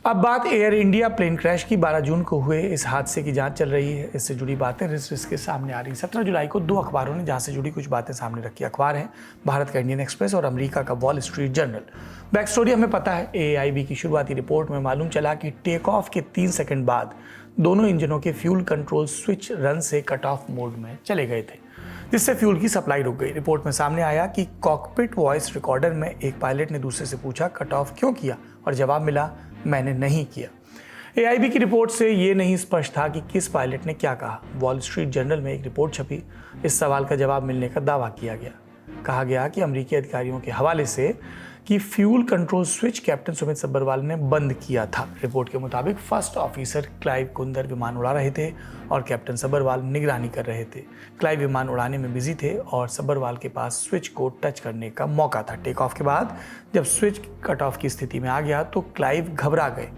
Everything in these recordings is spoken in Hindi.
अब बात एयर इंडिया प्लेन क्रैश की। 12 जून को हुए इस हादसे की जांच चल रही है। इससे जुड़ी बातें रिस के सामने आ रही हैं। 17 जुलाई को 2 अखबारों ने जांच से जुड़ी कुछ बातें सामने रखी। अखबार है भारत का इंडियन एक्सप्रेस और अमेरिका का wall street journal. Back story हमें पता है। AIB की शुरुआती रिपोर्ट में मालूम चला कि टेक ऑफ के 3 सेकंड बाद दोनों इंजनों के फ्यूल कंट्रोल स्विच रन से कट ऑफ मोड में चले गए थे, जिससे फ्यूल की सप्लाई रुक गई। रिपोर्ट में सामने आया कि कॉकपिट वॉइस रिकॉर्डर में एक पायलट ने दूसरे से पूछा कट ऑफ क्यों किया, और जवाब मिला मैंने नहीं किया। AIB की रिपोर्ट से ये नहीं स्पष्ट था कि किस पायलट ने क्या कहा। वॉल स्ट्रीट जर्नल में एक रिपोर्ट छपी। इस सवाल का जवाब मिलने का दावा किया गया। कहा गया कि अमेरिकी अधिकारियों के हवाले से कि fuel control switch captain Sumit Sabharwal ने बंद किया था। रिपोर्ट के मुताबिक फर्स्ट ऑफिसर क्लाइव कुंदर विमान उड़ा रहे थे और कैप्टन सब्बरवाल निगरानी कर रहे थे। क्लाइव विमान उड़ाने में बिजी थे और सब्बरवाल के पास स्विच को टच करने का मौका था। टेक ऑफ के बाद जब स्विच कट ऑफ की स्थिति में आ गया तो क्लाइव घबरा गए,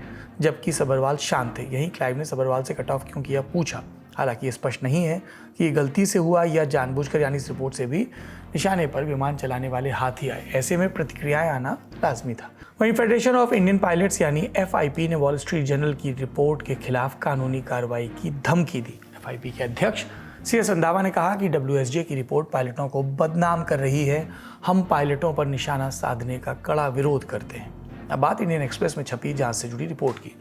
जबकि सब्बरवाल शांत थे। यही क्लाइव ने सब्बरवाल से कट ऑफ क्यों किया पूछा। हालांकि ये स्पष्ट नहीं है कि ये गलती से हुआ या जानबूझकर, यानी इस रिपोर्ट से भी निशाने पर विमान चलाने वाले हाथ ही आए। ऐसे में प्रतिक्रियाएं आना लाजमी था। वहीं फेडरेशन ऑफ इंडियन पायलट्स यानी FIP ने वॉल स्ट्रीट जर्नल की रिपोर्ट के खिलाफ कानूनी कार्रवाई की धमकी दी। FIP के अध्यक्ष CS रंधावा ने कहा कि WSJ की रिपोर्ट पायलटों को बदनाम कर रही है। हम पायलटों पर निशाना साधने का कड़ा विरोध करते हैं। अब बात इंडियन एक्सप्रेस में छपी जांच से जुड़ी रिपोर्ट की।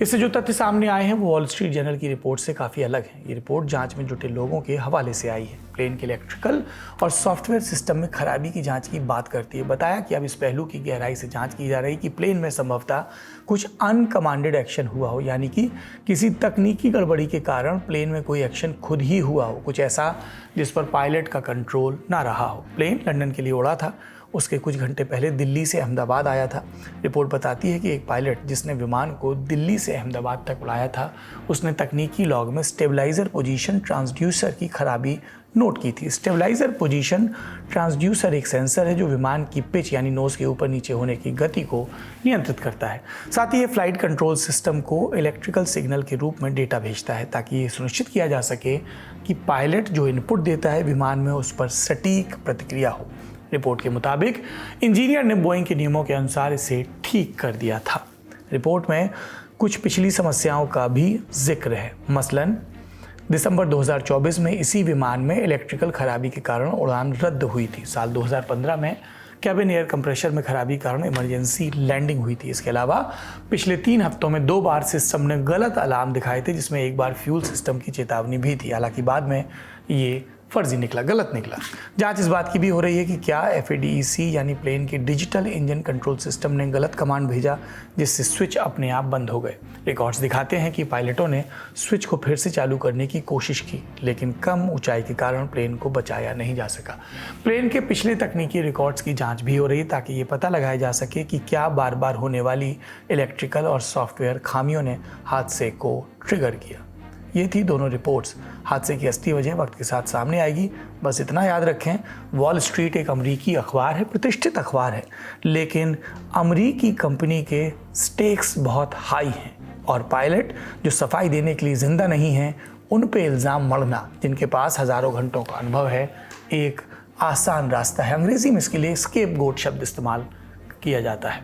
इससे जो तथ्य सामने आए हैं वो वॉल स्ट्रीट जर्नल की रिपोर्ट से काफ़ी अलग है। ये रिपोर्ट जांच में जुटे लोगों के हवाले से आई है। प्लेन के इलेक्ट्रिकल और सॉफ्टवेयर सिस्टम में खराबी की जांच की बात करती है। बताया कि अब इस पहलू की गहराई से जांच की जा रही कि प्लेन में संभवतः कुछ अनकमांडेड एक्शन हुआ हो, यानी कि किसी तकनीकी गड़बड़ी के कारण प्लेन में कोई एक्शन खुद ही हुआ हो, कुछ ऐसा जिस पर पायलट का कंट्रोल ना रहा हो। प्लेन लंदन के लिए उड़ा था। उसके कुछ घंटे पहले दिल्ली से अहमदाबाद आया था। रिपोर्ट बताती है कि एक पायलट जिसने विमान को दिल्ली से अहमदाबाद तक उड़ाया था, उसने तकनीकी लॉग में स्टेबलाइजर पोजीशन ट्रांसड्यूसर की खराबी नोट की थी। स्टेबलाइजर पोजीशन ट्रांसड्यूसर एक सेंसर है जो विमान की पिच यानी नोज के ऊपर नीचे होने की गति को नियंत्रित करता है। साथ ही ये फ्लाइट कंट्रोल सिस्टम को इलेक्ट्रिकल सिग्नल के रूप में डेटा भेजता है ताकि ये सुनिश्चित किया जा सके कि पायलट जो इनपुट देता है विमान में उस पर सटीक प्रतिक्रिया हो। रिपोर्ट के मुताबिक इंजीनियर ने बोइंग के नियमों के अनुसार इसे ठीक कर दिया था। रिपोर्ट में कुछ पिछली समस्याओं का भी जिक्र है। मसलन दिसंबर 2024 में इसी विमान में इलेक्ट्रिकल खराबी के कारण उड़ान रद्द हुई थी। साल 2015 में कैबिन एयर कंप्रेशर में खराबी के कारण इमरजेंसी लैंडिंग हुई थी। इसके अलावा पिछले 3 हफ्तों में 2 बार सिस्टम ने गलत अलार्म दिखाए थे, जिसमें एक बार फ्यूल सिस्टम की चेतावनी भी थी। हालांकि बाद में ये फर्जी निकला, गलत निकला। जांच इस बात की भी हो रही है कि क्या FADEC यानी प्लेन के डिजिटल इंजन कंट्रोल सिस्टम ने गलत कमांड भेजा, जिससे स्विच अपने आप बंद हो गए। रिकॉर्ड्स दिखाते हैं कि पायलटों ने स्विच को फिर से चालू करने की कोशिश की, लेकिन कम ऊंचाई के कारण प्लेन को बचाया नहीं जा सका। प्लेन के पिछले तकनीकी रिकॉर्ड्स की जाँच भी हो रही है ताकि ये पता लगाया जा सके कि क्या बार बार होने वाली इलेक्ट्रिकल और सॉफ्टवेयर खामियों ने हादसे को ट्रिगर किया। ये थी दोनों रिपोर्ट्स। हादसे की असली वजह वक्त के साथ सामने आएगी। बस इतना याद रखें, वॉल स्ट्रीट एक अमरीकी अखबार है, प्रतिष्ठित अखबार है, लेकिन अमरीकी कंपनी के स्टेक्स बहुत हाई हैं और पायलट जो सफाई देने के लिए जिंदा नहीं हैं, उन पे इल्ज़ाम मढ़ना, जिनके पास हज़ारों घंटों का अनुभव है, एक आसान रास्ता है। अंग्रेज़ी में इसके लिए स्केपगोट शब्द इस्तेमाल किया जाता है।